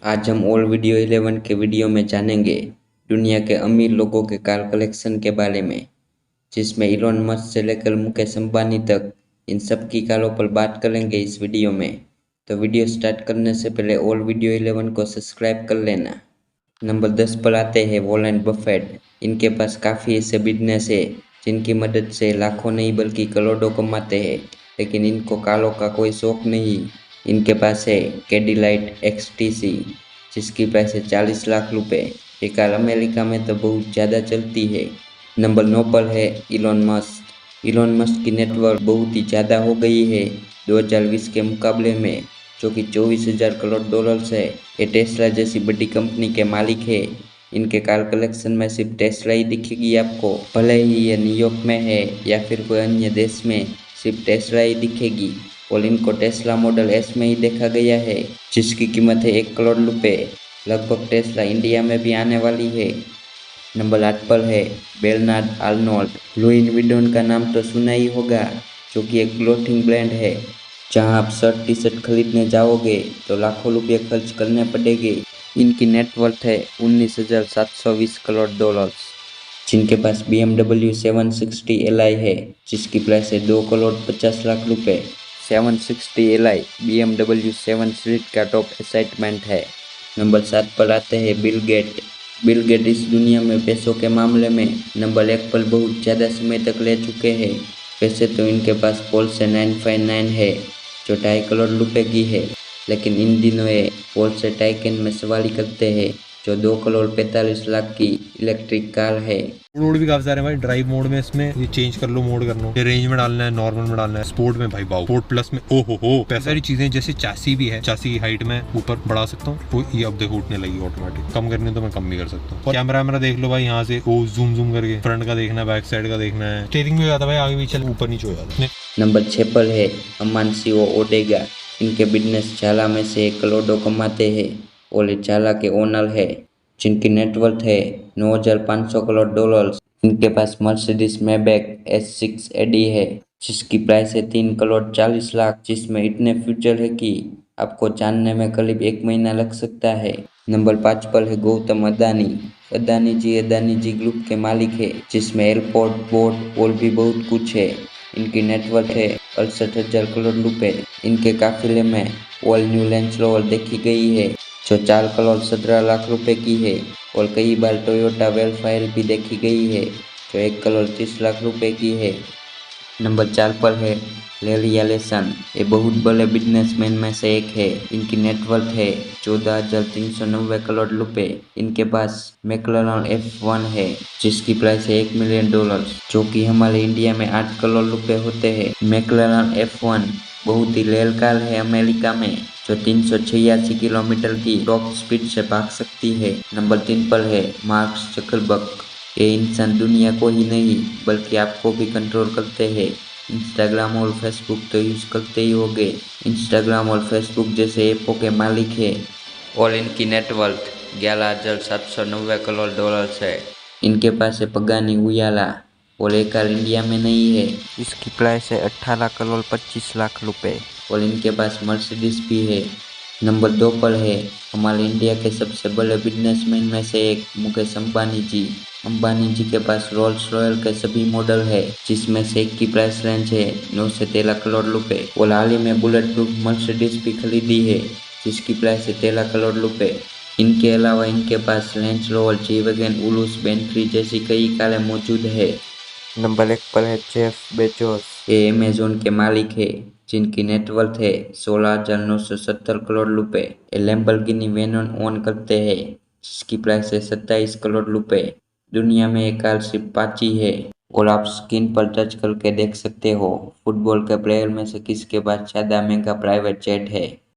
आज हम all video 11 के वीडियो में जानेंगे दुनिया के अमीर लोगों के कार कलेक्शन के बारे में, जिसमें इलोन मस्क से लेकर मुकेश अंबानी तक इन सब की कारों पर बात करेंगे इस वीडियो में। तो वीडियो स्टार्ट करने से पहले ऑल वीडियो 11 को सब्सक्राइब कर लेना। नंबर 10 पर आते हैं वॉरेन बफेट। इनके पास काफ़ी ऐसे बिजनेस है जिनकी मदद से लाखों नहीं बल्कि करोड़ों कमाते हैं, लेकिन इनको कारों का कोई शौक नहीं। इनके पास है कैडिलैक एक्सटीसी, जिसकी प्राइस है 40 लाख रुपए। ये कार अमेरिका में तो बहुत ज़्यादा चलती है। नंबर 9 पर है इलोन मस्क। इलोन मस्क की नेटवर्थ बहुत ही ज़्यादा हो गई है 2020 के मुकाबले में, जो कि 24,000 करोड़ डॉलर्स है। ये टेस्ला जैसी बड़ी कंपनी के मालिक है। इनके कार कलेक्शन में सिर्फ टेस्ला ही दिखेगी आपको, भले ही ये न्यूयॉर्क में है या फिर कोई अन्य देश में, सिर्फ टेस्ला ही दिखेगी। और इनको टेस्ला मॉडल एस में ही देखा गया है, जिसकी कीमत है 1 करोड़ रुपए। लगभग टेस्ला इंडिया में भी आने वाली है। नंबर 8 पर है बेर्नार्ड आर्नोल्ड। लुई विटॉन का नाम तो सुना ही होगा, जो कि एक क्लोथिंग ब्रांड है जहां आप शर्ट टी शर्ट खरीदने जाओगे तो लाखों रुपये खर्च करने पड़ेंगे। इनकी नेटवर्थ है 19,720 करोड़ डॉलर्स। जिनके पास BMW 760 Li है, जिसकी प्राइस है 2 करोड़ 50 लाख रुपए। 760 Li BMW 7 सीरीज का टॉप एक्साइटमेंट है। नंबर 7 पर आते हैं बिल गेट। बिल गेट इस दुनिया में पैसों के मामले में नंबर 1 पर बहुत ज़्यादा समय तक ले चुके हैं। वैसे तो इनके पास पोर्शे 959 है, जो 2.5 करोड़ रुपए की है, लेकिन इन दिनों ये पोर्शे टाइकन में सवारी करते हैं, जो 2 करोड़ 45 लाख की इलेक्ट्रिक कार है। मोड भी काफी सारे भाई। ड्राइव मोड में इसमें ये चेंज कर लो, मोड कर लो, ये रेंज में डालना है, नॉर्मल में डालना है, स्पोर्ट में भाई बाउ, स्पोर्ट प्लस में ओ हो पैसा सारी चीजें। जैसे चासी भी है, चासी हाइट में ऊपर बढ़ा सकता हूँ, तो ये अब देखो उठने लगी ऑटोमेटिक। कम करनी तो मैं कम भी कर सकता हूँ। कैमरा मेरा देख लो भाई, यहाँ से ओ जूम करके फ्रंट का देखना है, बैक साइड का देखना है। स्टीयरिंग भी हो जाता है भाई, आगे पीछे ऊपर नीचे हो जाता है। नंबर 6 पर है अमानसियो ओडेगा। इनके बिजनेस चाला में से करोड़ों कमाते हैं और ये चाला के ओनर है, जिनकी नेटवर्थ है 9,500 करोड़ डॉलर्स। इनके पास मर्सिडीज मैबैक S6 एडी है, जिसकी प्राइस है 3 करोड़ 40 लाख, जिसमें इतने फ्यूचर है कि आपको जानने में करीब 1 महीना लग सकता है। नंबर 5 पर है गौतम अदानी। अदानी जी ग्रुप के मालिक है, जिसमें एयरपोर्ट, बोट और भी बहुत कुछ है। इनकी नेटवर्थ है 68,000 करोड़ रुपए। इनके काफिले में ऑल न्यू रेंज रोवर देखी गई है, जो 4 करोड़ 17 लाख रुपए की है, और कई बार टोयोटा वेलफायर भी देखी गई है, जो 1 करोड़ 30 लाख रुपए की है। नंबर 4 पर है लैरी एलिसन। ये बहुत बड़े बिजनेसमैन में से एक है। इनकी नेटवर्थ है 14,390 करोड़ रुपए। इनके पास मैक्लारेन F1 है, जिसकी प्राइस है 1 मिलियन डॉलर, जो कि हमारे इंडिया में 8 करोड़ रुपए होते हैं। मैक्लारेन F1 बहुत ही रेल कार है अमेरिका में, जो 386 किलोमीटर की टॉप स्पीड से भाग सकती है। नंबर 3 पर है मार्क जकरबर्ग। ये इंसान दुनिया को ही नहीं बल्कि आपको भी कंट्रोल करते हैं। इंस्टाग्राम और फेसबुक तो यूज़ करते ही होंगे। इंस्टाग्राम और फेसबुक जैसे ऐपों के मालिक है, और इनकी नेटवर्थ 11,790 करोड़ डॉलर्स है। इनके पास है पगानी उयाला, और एक कार इंडिया में नहीं है। इसकी प्राइस है 18 करोड़ 25 लाख रुपए, और इनके पास मर्सिडीज भी है। नंबर 2 पर है हमारे इंडिया के सबसे बड़े बिजनेसमैन में से एक मुकेश अंबानी जी। अंबानी जी के पास रोल्स रॉयल के सभी मॉडल है, जिसमें से एक की प्राइस रेंज है 9 से 13 करोड़ रुपए, और हाल ही में बुलेट प्रूफ मर्सिडीज भी खरीदी है, जिसकी प्राइस है 13 करोड़ रुपए। इनके अलावा इनके पास Range Rover, G Wagon, Urus, Bentley जैसी कई कारें मौजूद है। नंबर 1 पर है जेफ बेजोस। ये अमेजोन के मालिक है, जिनकी नेटवर्थ है 16,970 करोड़ रुपए। ये लैम्बोर्गिनी वेनॉन ओन करते हैं, जिसकी प्राइस है 27 करोड़ रुपए। दुनिया में एक कार सिर्फ 5 ही है, और आप स्क्रीन पर टच करके देख सकते हो फुटबॉल के प्लेयर में से किसके पास ज़्यादा महंगा प्राइवेट जेट है।